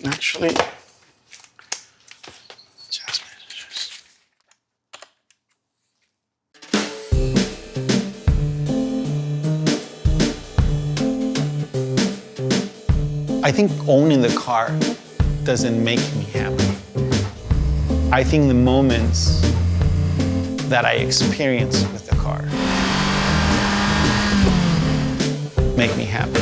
actually. I think owning the car doesn't make me happy. I think the moments that I experience with the car make me happy.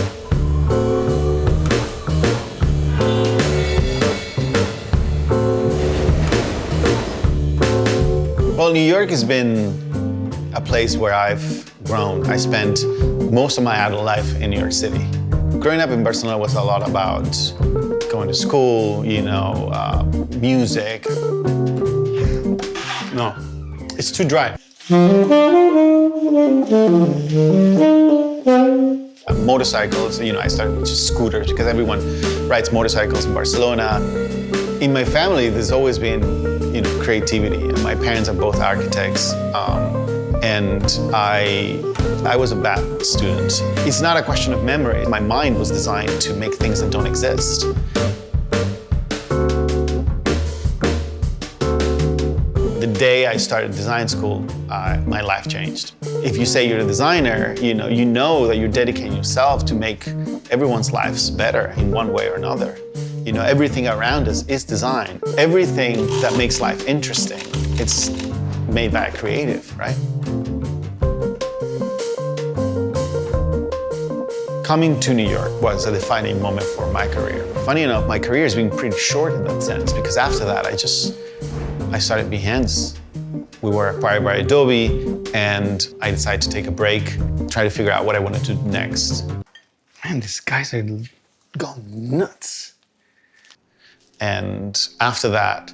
Well, New York has been a place where I've grown. I spent most of my adult life in New York City. Growing up in Barcelona was a lot about going to school, music. No, it's too dry. Motorcycles, I started with just scooters because everyone rides motorcycles in Barcelona. In my family, there's always been, creativity. And my parents are both architects, and I was a bad student. It's not a question of memory. My mind was designed to make things that don't exist. The day I started design school, my life changed. If you say you're a designer, you know that you're dedicating yourself to make everyone's lives better in one way or another. Everything around us is design. Everything that makes life interesting, it's made by a creative, right? Coming to New York was a defining moment for my career. Funny enough, my career has been pretty short in that sense, because after that, I started Behance. We were acquired by Adobe, and I decided to take a break, try to figure out what I wanted to do next. Man, these guys are gone nuts. And after that,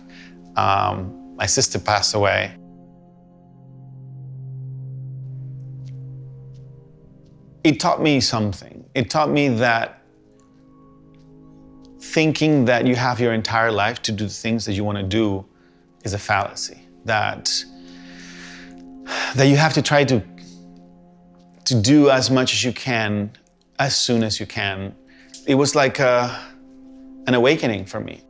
my sister passed away. It taught me something. It taught me that thinking that you have your entire life to do the things that you want to do is a fallacy. That you have to try to do as much as you can, as soon as you can. It was like an awakening for me.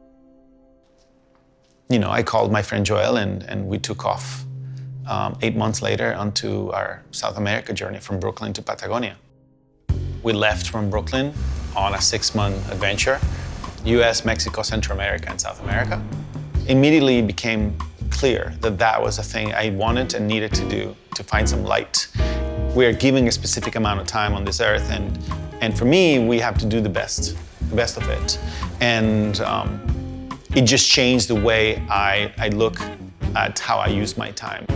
I called my friend Joel and we took off 8 months later onto our South America journey from Brooklyn to Patagonia. We left from Brooklyn on a 6-month adventure, US, Mexico, Central America, and South America. Immediately it became clear that that was a thing I wanted and needed to do to find some light. We are given a specific amount of time on this earth, and for me, we have to do the best of it. And it just changed the way I look at how I use my time.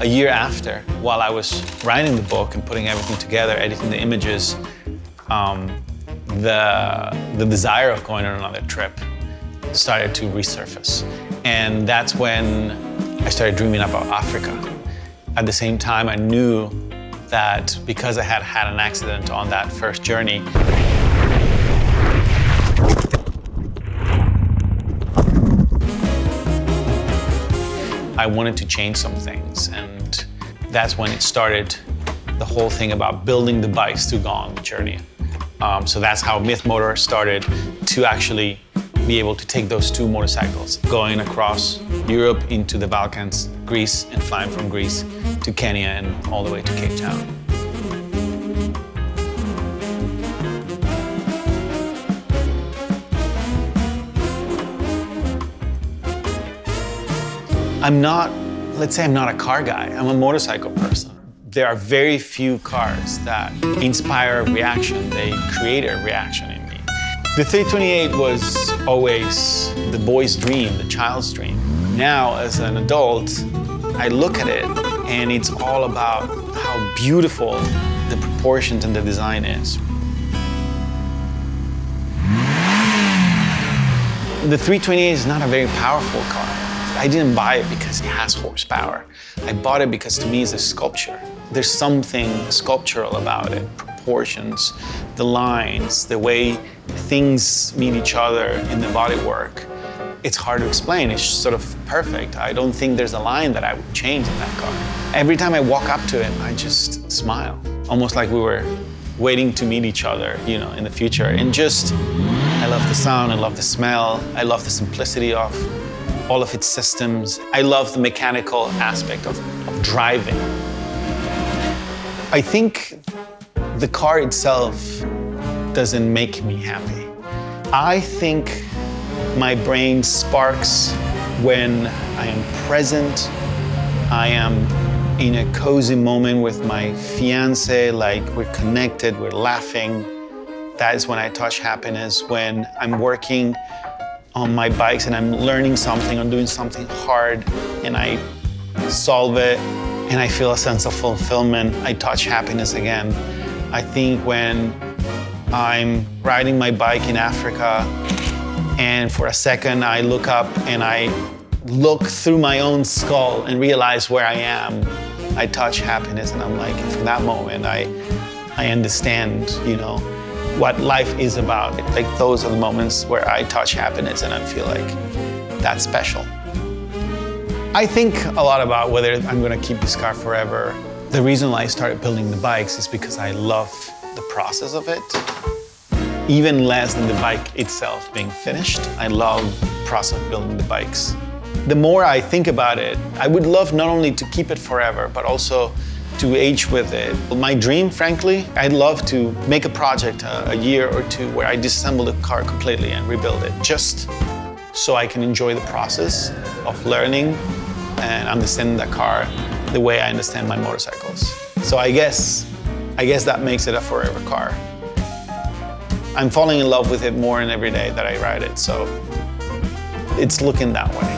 A year after, while I was writing the book and putting everything together, editing the images, the desire of going on another trip started to resurface. And that's when I started dreaming about Africa. At the same time, I knew that because I had had an accident on that first journey, I wanted to change some things, and that's when it started, the whole thing about building the bikes to go on the journey. So that's how Myth Motor started, to actually be able to take those 2 motorcycles, going across Europe into the Balkans, Greece, and flying from Greece to Kenya and all the way to Cape Town. Let's say I'm not a car guy, I'm a motorcycle person. There are very few cars that inspire a reaction, they create a reaction in me. The 328 was always the boy's dream, the child's dream. Now, as an adult, I look at it and it's all about how beautiful the proportions and the design is. The 328 is not a very powerful car. I didn't buy it because it has horsepower. I bought it because to me it's a sculpture. There's something sculptural about it. Proportions, the lines, the way things meet each other in the bodywork. It's hard to explain, it's sort of perfect. I don't think there's a line that I would change in that car. Every time I walk up to it, I just smile. Almost like we were waiting to meet each other, in the future. And just I love the sound, I love the smell, I love the simplicity of all of its systems. I love the mechanical aspect of driving. I think the car itself doesn't make me happy. I think my brain sparks when I am present, I am in a cozy moment with my fiance, like we're connected, we're laughing. That is when I touch happiness. When I'm working on my bikes and I'm learning something, I'm doing something hard and I solve it and I feel a sense of fulfillment, I touch happiness again. I think when I'm riding my bike in Africa and for a second I look up and I look through my own skull and realize where I am, I touch happiness and I'm like, from that moment, I understand, you know, what life is about. Like those are the moments where I touch happiness and I feel like that's special. I think a lot about whether I'm gonna keep this car forever. The reason why I started building the bikes is because I love the process of it. Even less than the bike itself being finished, I love the process of building the bikes. The more I think about it, I would love not only to keep it forever, but also to age with it. My dream, frankly, I'd love to make a project a year or two where I disassemble the car completely and rebuild it, just so I can enjoy the process of learning and understanding the car the way I understand my motorcycles. So I guess that makes it a forever car. I'm falling in love with it more and every day that I ride it, so it's looking that way.